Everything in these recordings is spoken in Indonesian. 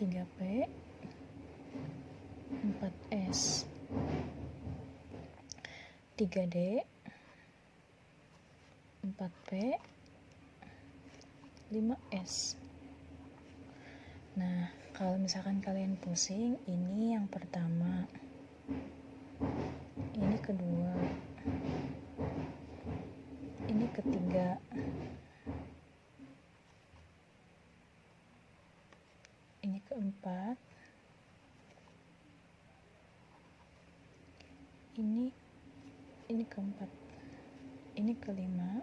3P 4S 3D 4P 5S. Nah, kalau misalkan kalian pusing, ini yang pertama, ini kedua, ini ketiga, ini keempat, ini keempat, ini kelima,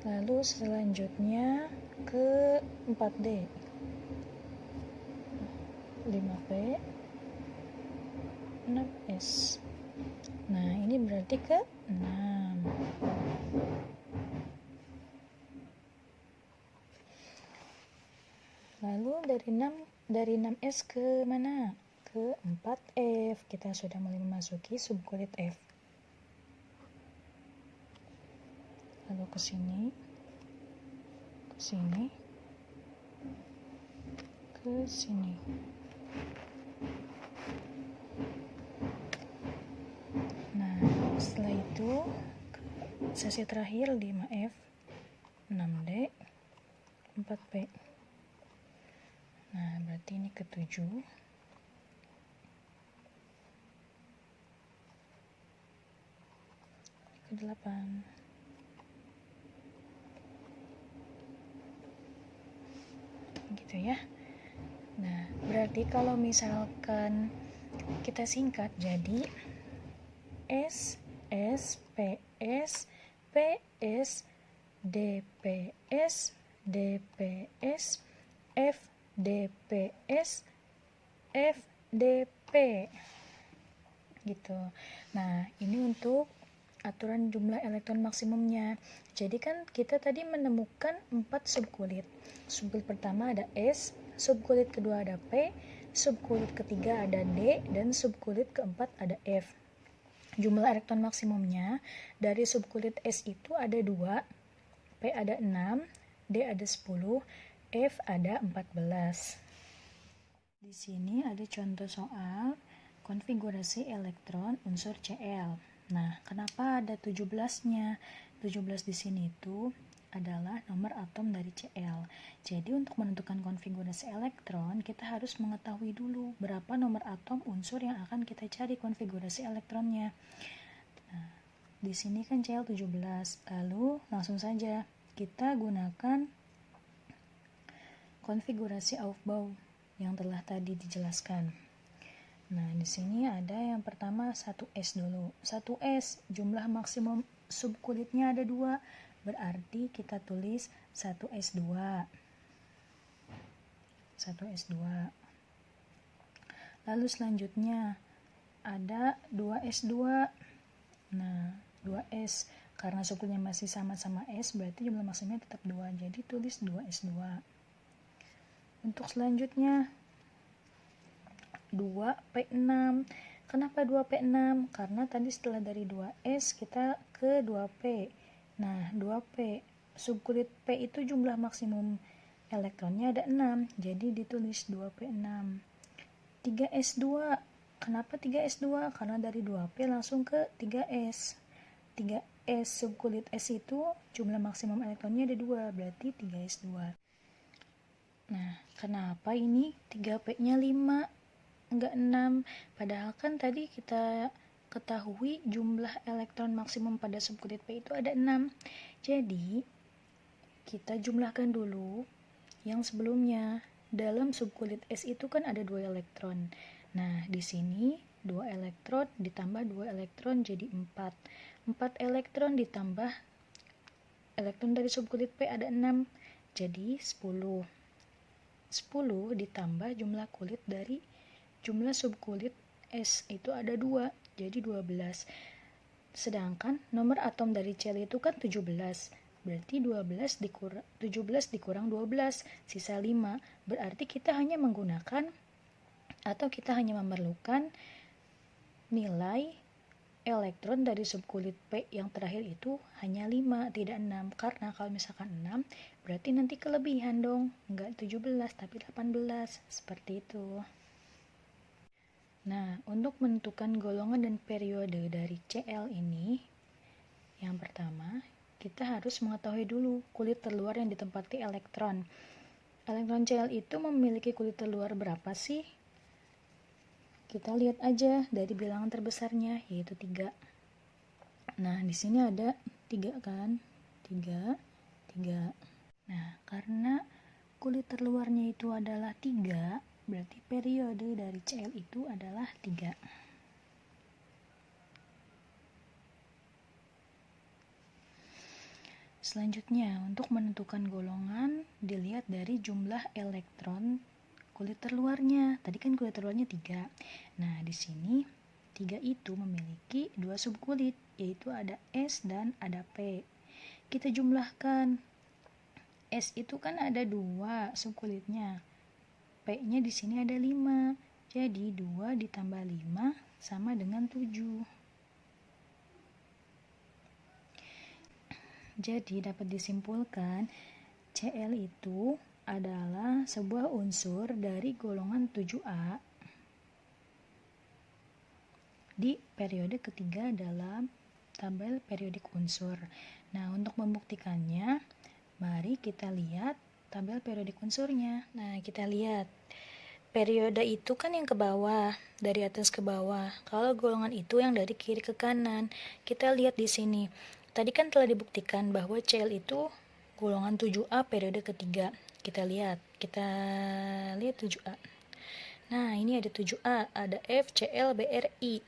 lalu selanjutnya ke 4D 5P 6S. Nah, ini berarti ke 6. Lalu dari 6S ke mana? Ke 4F. Kita sudah mulai memasuki subkulit F. Lalu ke sini, ke sini, ke sini. Nah, setelah itu sesi terakhir 5F 6D 4P. Nah, berarti ini ke-7, ke-8, gitu ya. Nah, berarti kalau misalkan kita singkat jadi S, S, PS, PS, DPS, DPS, F, DPS, FDP, gitu. Nah, ini untuk aturan jumlah elektron maksimumnya. Jadi kan kita tadi menemukan 4 subkulit. Subkulit pertama ada S, subkulit kedua ada P, subkulit ketiga ada D, dan subkulit keempat ada F. Jumlah elektron maksimumnya dari subkulit S itu ada 2, P ada 6, D ada 10, F ada 14. Di sini ada contoh soal konfigurasi elektron unsur Cl. Nah, kenapa ada 17-nya? 17 di sini itu adalah nomor atom dari Cl. Jadi untuk menentukan konfigurasi elektron, kita harus mengetahui dulu berapa nomor atom unsur yang akan kita cari konfigurasi elektronnya. Nah, di sini kan Cl 17. Lalu langsung saja kita gunakan konfigurasi Aufbau yang telah tadi dijelaskan. Nah, di sini ada yang pertama 1S dulu. 1S jumlah maksimum subkulitnya ada 2. Berarti kita tulis 1S2. 1S2. Lalu selanjutnya ada 2S2. Nah, 2S karena subkulitnya masih sama-sama S, berarti jumlah maksimumnya tetap 2. Jadi tulis 2S2. Untuk selanjutnya 2P6. Kenapa 2P6? Karena tadi setelah dari 2S kita ke 2P. Nah, 2P subkulit P itu jumlah maksimum elektronnya ada 6. Jadi ditulis 2P6. 3S2. Kenapa 3S2? Karena dari 2P langsung ke 3S. 3S subkulit S itu jumlah maksimum elektronnya ada 2, berarti 3S2. Nah, kenapa ini 3P-nya 5, enggak 6? Padahal kan tadi kita ketahui jumlah elektron maksimum pada subkulit P itu ada 6. Jadi, kita jumlahkan dulu yang sebelumnya. Dalam subkulit S itu kan ada 2 elektron. Nah, di sini 2 elektron ditambah 2 elektron jadi 4. 4 elektron ditambah elektron dari subkulit P ada 6, jadi 10. 10 ditambah jumlah kulit dari jumlah subkulit S itu ada 2, jadi 12. Sedangkan nomor atom dari Cl itu kan 17. Berarti 17 dikurang 12, sisa 5. Berarti kita hanya menggunakan atau kita hanya memerlukan nilai elektron dari subkulit P yang terakhir itu hanya 5, tidak 6. Karena kalau misalkan 6, berarti nanti kelebihan dong. Enggak 17, tapi 18. Seperti itu. Nah, untuk menentukan golongan dan periode dari Cl ini, yang pertama, kita harus mengetahui dulu kulit terluar yang ditempati elektron. Elektron Cl itu memiliki kulit terluar berapa sih? Kita lihat aja dari bilangan terbesarnya, yaitu 3. Nah, di sini ada 3 kan? 3, 3. Nah, karena kulit terluarnya itu adalah 3, berarti periode dari Cl itu adalah 3. Selanjutnya, untuk menentukan golongan, dilihat dari jumlah elektron kulit terluarnya. Tadi kan kulit terluarnya 3. Nah, di sini 3 itu memiliki 2 subkulit, yaitu ada S dan ada P. Kita jumlahkan. S itu kan ada 2 subkulitnya. P-nya di sini ada 5. Jadi 2 ditambah 5 sama dengan 7. Jadi dapat disimpulkan Cl itu adalah sebuah unsur dari golongan 7A di periode ketiga dalam tabel periodik unsur. Nah, untuk membuktikannya, mari kita lihat tabel periodik unsurnya. Nah, kita lihat periode itu kan yang ke bawah, dari atas ke bawah. Kalau golongan itu yang dari kiri ke kanan. Kita lihat di sini. Tadi kan telah dibuktikan bahwa Cl itu golongan 7A periode ketiga. Kita lihat 7A. Nah, ini ada 7A, ada F, Cl, Br, I.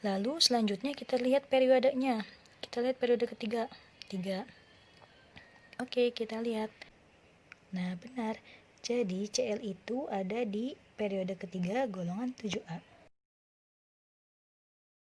Lalu selanjutnya kita lihat periodenya. Kita lihat periode ketiga, 3. Oke, kita lihat. Nah, benar. Jadi Cl itu ada di periode ketiga golongan 7A.